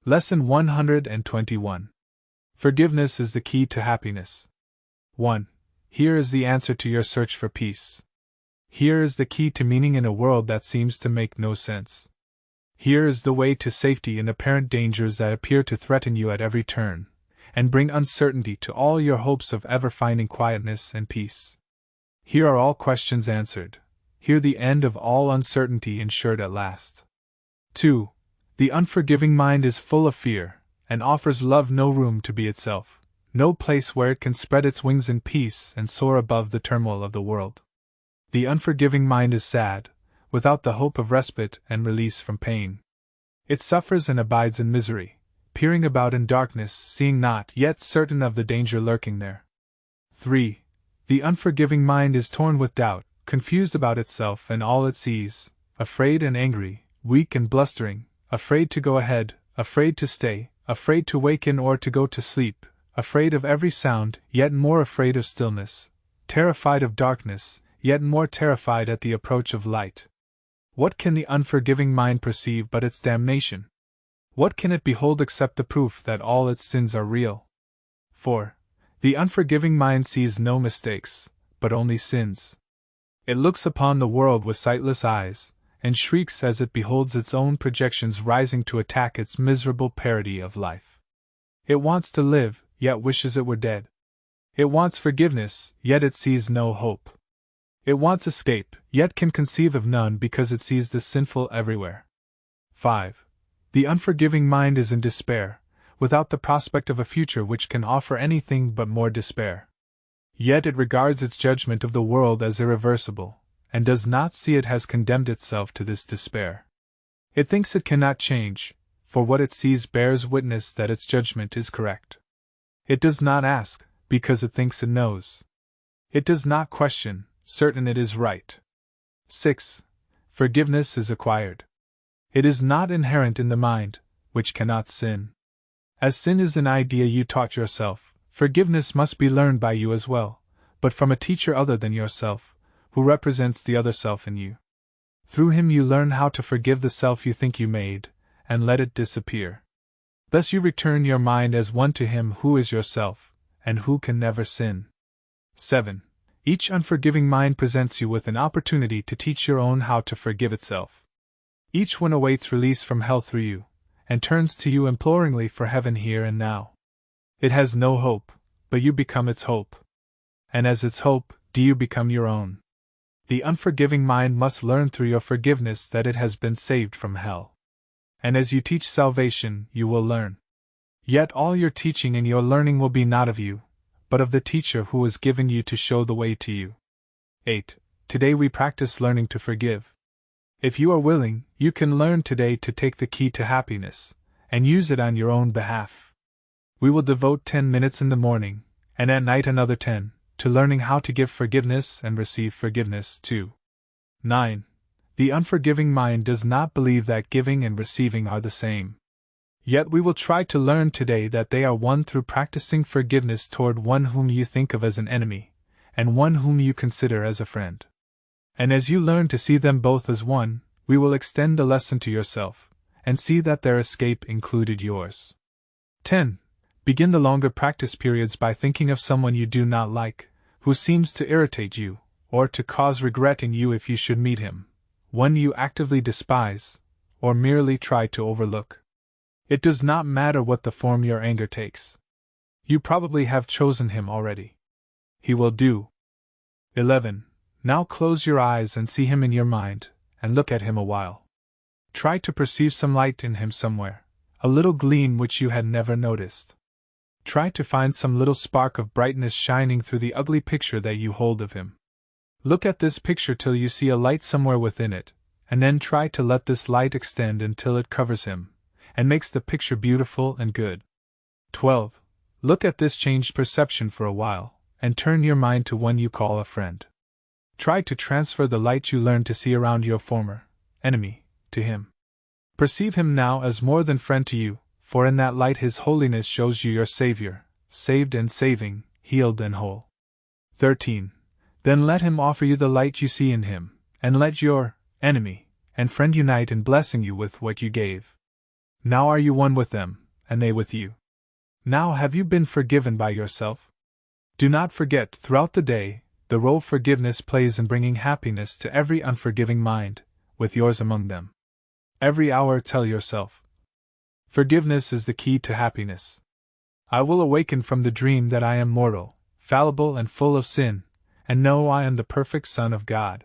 Lesson 121. Forgiveness is the key to happiness. 1. Here is the answer to your search for peace. Here is the key to meaning in a world that seems to make no sense. Here is the way to safety in apparent dangers that appear to threaten you at every turn, and bring uncertainty to all your hopes of ever finding quietness and peace. Here are all questions answered. Here the end of all uncertainty ensured at last. 2. The unforgiving mind is full of fear, and offers love no room to be itself, no place where it can spread its wings in peace and soar above the turmoil of the world. The unforgiving mind is sad, without the hope of respite and release from pain. It suffers and abides in misery, peering about in darkness, seeing not, yet certain of the danger lurking there. 3. The unforgiving mind is torn with doubt, confused about itself and all it sees, afraid and angry, weak and blustering, afraid to go ahead, afraid to stay, afraid to waken or to go to sleep, afraid of every sound, yet more afraid of stillness, terrified of darkness, yet more terrified at the approach of light. What can the unforgiving mind perceive but its damnation? What can it behold except the proof that all its sins are real? 4. The unforgiving mind sees no mistakes, but only sins. It looks upon the world with sightless eyes, and shrieks as it beholds its own projections rising to attack its miserable parody of life. It wants to live, yet wishes it were dead. It wants forgiveness, yet it sees no hope. It wants escape, yet can conceive of none because it sees the sinful everywhere. 5. The unforgiving mind is in despair, without the prospect of a future which can offer anything but more despair. Yet it regards its judgment of the world as irreversible, and does not see it has condemned itself to this despair. It thinks it cannot change, for what it sees bears witness that its judgment is correct. It does not ask, because it thinks it knows. It does not question, certain it is right. 6. Forgiveness is acquired. It is not inherent in the mind, which cannot sin. As sin is an idea you taught yourself, forgiveness must be learned by you as well, but from a teacher other than yourself, who represents the other self in you. Through him you learn how to forgive the self you think you made, and let it disappear. Thus you return your mind as one to him who is yourself, and who can never sin. 7. Each unforgiving mind presents you with an opportunity to teach your own how to forgive itself. Each one awaits release from hell through you, and turns to you imploringly for heaven here and now. It has no hope, but you become its hope. And as its hope, do you become your own. The unforgiving mind must learn through your forgiveness that it has been saved from hell. And as you teach salvation, you will learn. Yet all your teaching and your learning will be not of you, but of the teacher who was given you to show the way to you. 8. Today we practice learning to forgive. If you are willing, you can learn today to take the key to happiness, and use it on your own behalf. We will devote 10 minutes in the morning, and at night another 10, to learning how to give forgiveness and receive forgiveness too. 9. The unforgiving mind does not believe that giving and receiving are the same. Yet we will try to learn today that they are one through practicing forgiveness toward one whom you think of as an enemy, and one whom you consider as a friend. And as you learn to see them both as one, we will extend the lesson to yourself, and see that their escape included yours. 10. Begin the longer practice periods by thinking of someone you do not like, who seems to irritate you, or to cause regret in you if you should meet him, one you actively despise, or merely try to overlook. It does not matter what the form your anger takes. You probably have chosen him already. He will do. 11. Now close your eyes and see him in your mind, and look at him a while. Try to perceive some light in him somewhere, a little gleam which you had never noticed. Try to find some little spark of brightness shining through the ugly picture that you hold of him. Look at this picture till you see a light somewhere within it, and then try to let this light extend until it covers him, and makes the picture beautiful and good. 12. Look at this changed perception for a while, and turn your mind to one you call a friend. Try to transfer the light you learned to see around your former enemy to him. Perceive him now as more than friend to you, for in that light his holiness shows you your Savior, saved and saving, healed and whole. 13. Then let him offer you the light you see in him, and let your enemy and friend unite in blessing you with what you gave. Now are you one with them, and they with you? Now have you been forgiven by yourself? Do not forget, throughout the day, the role forgiveness plays in bringing happiness to every unforgiving mind, with yours among them. Every hour tell yourself, forgiveness is the key to happiness. I will awaken from the dream that I am mortal, fallible and full of sin, and know I am the perfect Son of God.